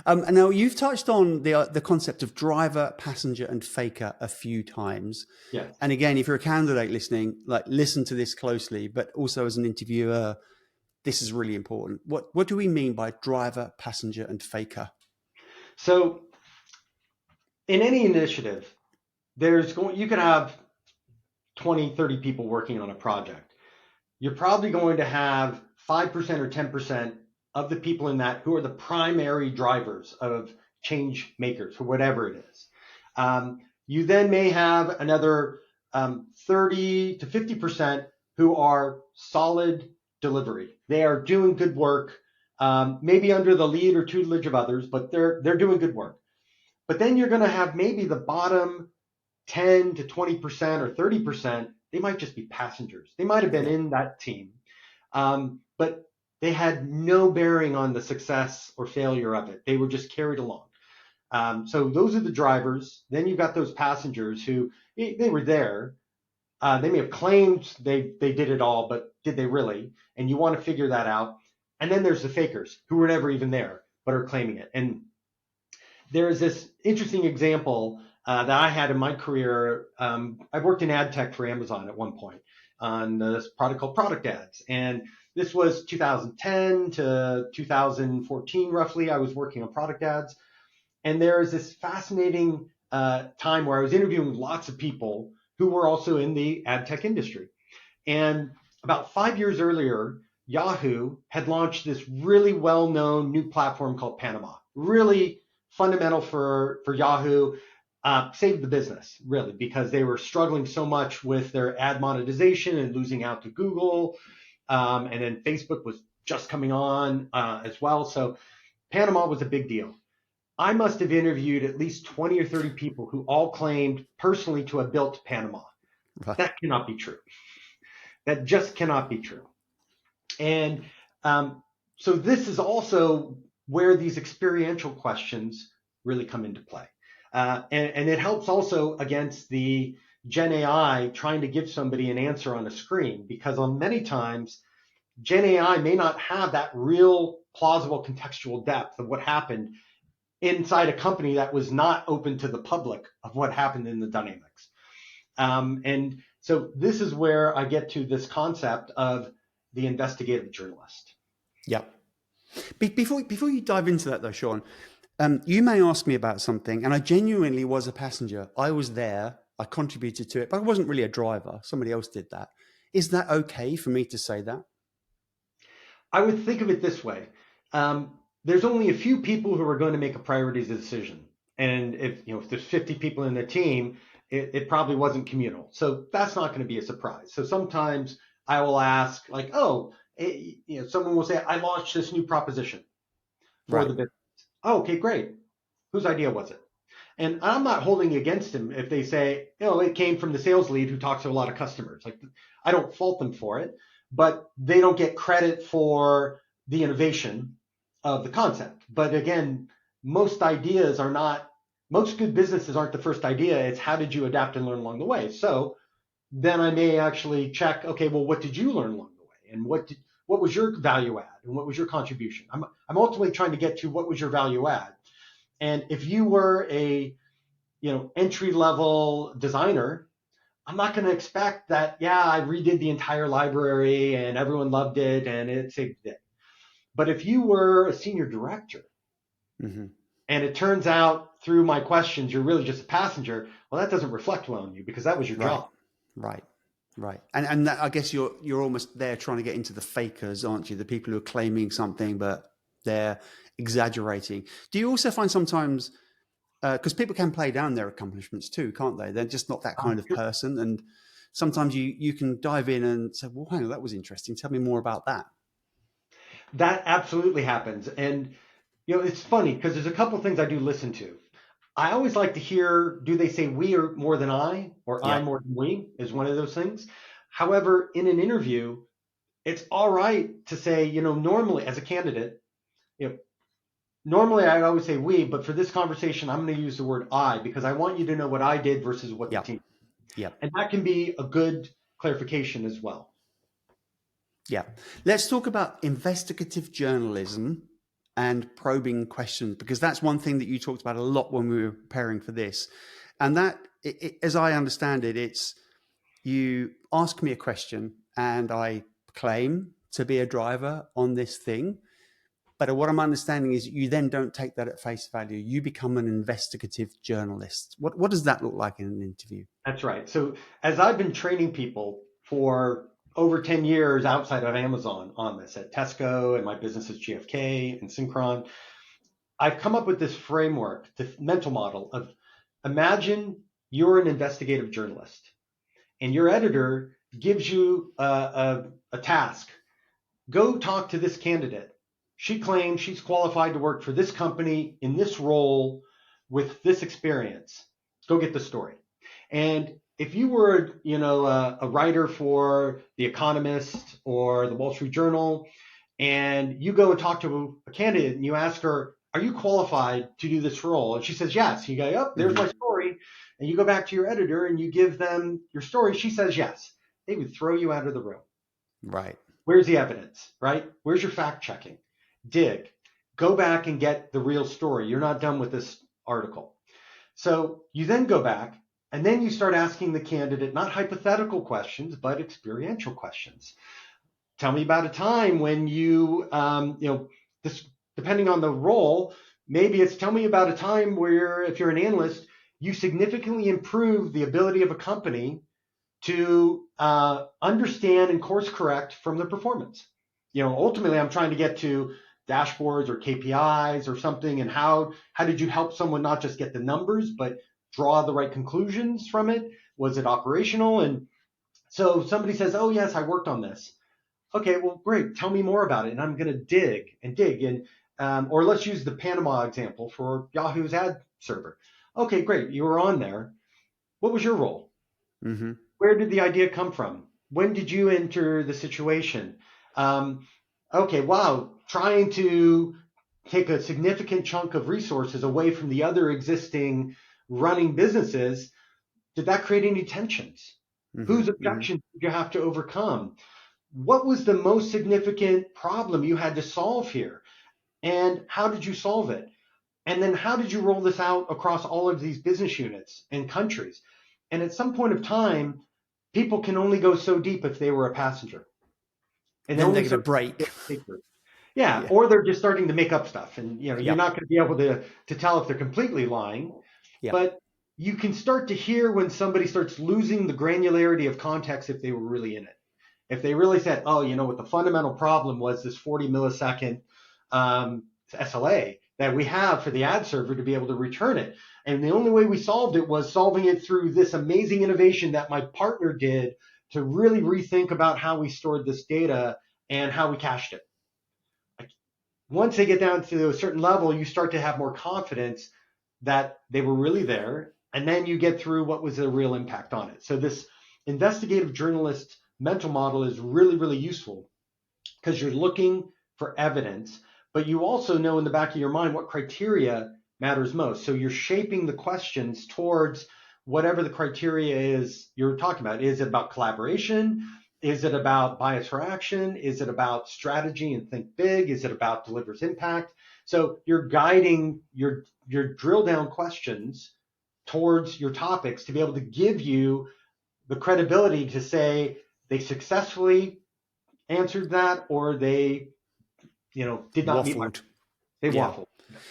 And now you've touched on the concept of driver, passenger, and faker a few times. Yes. And again, if you're a candidate listening, like listen to this closely, but also as an interviewer, this is really important. What do we mean by driver, passenger, and faker? So in any initiative, you could have 20, 30 people working on a project. You're probably going to have 5% or 10% of the people in that who are the primary drivers of change makers or whatever it is. You then may have another 30 to 50% who are solid delivery. They are doing good work, maybe under the lead or tutelage of others, but they're doing good work. But then you're going to have maybe the bottom 10 to 20% or 30%. They might just be passengers. They might have been Yeah. in that team, but they had no bearing on the success or failure of it. They were just carried along. So those are the drivers. Then you've got those passengers who they were there. They may have claimed they did it all, but did they really? And you want to figure that out. And then there's the fakers who were never even there, but are claiming it. And there's this interesting example that I had in my career. I worked in ad tech for Amazon at one point on this product called Product Ads. And this was 2010 to 2014, roughly. I was working on product ads. And there is this fascinating time where I was interviewing lots of people who were also in the ad tech industry. And about 5 years earlier, Yahoo had launched this really well-known new platform called Panama. Really fundamental for Yahoo, saved the business, really, because they were struggling so much with their ad monetization and losing out to Google. And then Facebook was just coming on as well. So Panama was a big deal. I must have interviewed at least 20 or 30 people who all claimed personally to have built Panama. Right. That cannot be true. That just cannot be true. And so this is also where these experiential questions really come into play. And it helps also against the Gen AI trying to give somebody an answer on a screen, because on many times, Gen AI may not have that real plausible contextual depth of what happened inside a company that was not open to the public of what happened in the dynamics. And so this is where I get to this concept of the investigative journalist. Yeah. Before you dive into that though, Sean, you may ask me about something, and I genuinely was a passenger. I was there. I contributed to it, but I wasn't really a driver. Somebody else did that. Is that okay for me to say that? I would think of it this way. There's only a few people who are going to make a priorities decision. And if there's 50 people in the team, it probably wasn't communal. So that's not going to be a surprise. So sometimes I will ask, like, someone will say, I launched this new proposition for the business. Oh, okay, great. Whose idea was it? And I'm not holding against them if they say, it came from the sales lead who talks to a lot of customers. Like, I don't fault them for it, but they don't get credit for the innovation of the concept. But again, most good businesses aren't the first idea. It's how did you adapt and learn along the way? So then I may actually check, okay, well, what did you learn along the way? And what was your value add? And what was your contribution? I'm ultimately trying to get to what was your value add. And if you were a entry level designer, I'm not going to expect that, I redid the entire library and everyone loved it and it saved the day. But if you were a senior director, Mm-hmm. and it turns out through my questions, you're really just a passenger, well, that doesn't reflect well on you because that was your job. Right. And that, I guess you're almost there trying to get into the fakers, aren't you? The people who are claiming something, but they're exaggerating. Do you also find sometimes, because people can play down their accomplishments too, can't they? They're just not that kind of person. And sometimes you can dive in and say, well, hang on, that was interesting. Tell me more about that. That absolutely happens. And, it's funny because there's a couple of things I do listen to. I always like to hear, do they say we are more than I, or I more than we, is one of those things. However, in an interview, it's all right to say, normally as a candidate, normally I always say we, but for this conversation, I'm going to use the word I because I want you to know what I did versus what the team did. Yeah. And that can be a good clarification as well. Yeah. Let's talk about investigative journalism and probing questions, because that's one thing that you talked about a lot when we were preparing for this. And that, as I understand it, it's you ask me a question and I claim to be a driver on this thing. But what I'm understanding is you then don't take that at face value. You become an investigative journalist. What does that look like in an interview? That's right. So as I've been training people for over 10 years outside of Amazon on this at Tesco and my business is GFK and Synchron, I've come up with this framework, this mental model of imagine you're an investigative journalist and your editor gives you a task. Go talk to this candidate. She claims she's qualified to work for this company in this role with this experience. Go get the story. And if you were, a writer for The Economist or the Wall Street Journal, and you go and talk to a candidate and you ask her, "Are you qualified to do this role?" And she says, "Yes." You go, "Oh, there's my story." And you go back to your editor and you give them your story. She says, "Yes." They would throw you out of the room. Right. Where's the evidence, right? Where's your fact checking? Dig. Go back and get the real story. You're not done with this article. So you then go back and then you start asking the candidate not hypothetical questions, but experiential questions. Tell me about a time when this, depending on the role, maybe it's tell me about a time where, if you're an analyst, you significantly improve the ability of a company to understand and course correct from the performance. Ultimately, I'm trying to get to dashboards or KPIs or something, and how did you help someone not just get the numbers, but draw the right conclusions from it? Was it operational? And so somebody says, "Oh, yes, I worked on this." Okay, well, great. Tell me more about it. And I'm going to dig. Or let's use the Panama example for Yahoo's ad server. Okay, great. You were on there. What was your role? Mm-hmm. Where did the idea come from? When did you enter the situation? Okay, wow. Trying to take a significant chunk of resources away from the other existing running businesses. Did that create any tensions? Mm-hmm. Whose objections did you have to overcome? What was the most significant problem you had to solve here? And how did you solve it? And then how did you roll this out across all of these business units and countries? And at some point of time, people can only go so deep if they were a passenger. And Then only they get a so break. yeah, Yeah. or they're just starting to make up stuff. And you're Yep. not going to be able to tell if they're completely lying. Yep. But you can start to hear when somebody starts losing the granularity of context if they were really in it. If they really said, "Oh, what the fundamental problem was this 40 millisecond SLA that we have for the ad server to be able to return it. And the only way we solved it was solving it through this amazing innovation that my partner did to really rethink about how we stored this data and how we cached it." Once they get down to a certain level, you start to have more confidence that they were really there. And then you get through what was the real impact on it. So this investigative journalist mental model is really, really useful because you're looking for evidence, but you also know in the back of your mind what criteria matters most. So you're shaping the questions towards whatever the criteria is you're talking about. Is it about collaboration? Is it about bias for action? Is it about strategy and think big? Is it about delivers impact? So you're guiding your drill down questions towards your topics to be able to give you the credibility to say they successfully answered that or they did not meet my Waffled. they Yeah. waffled.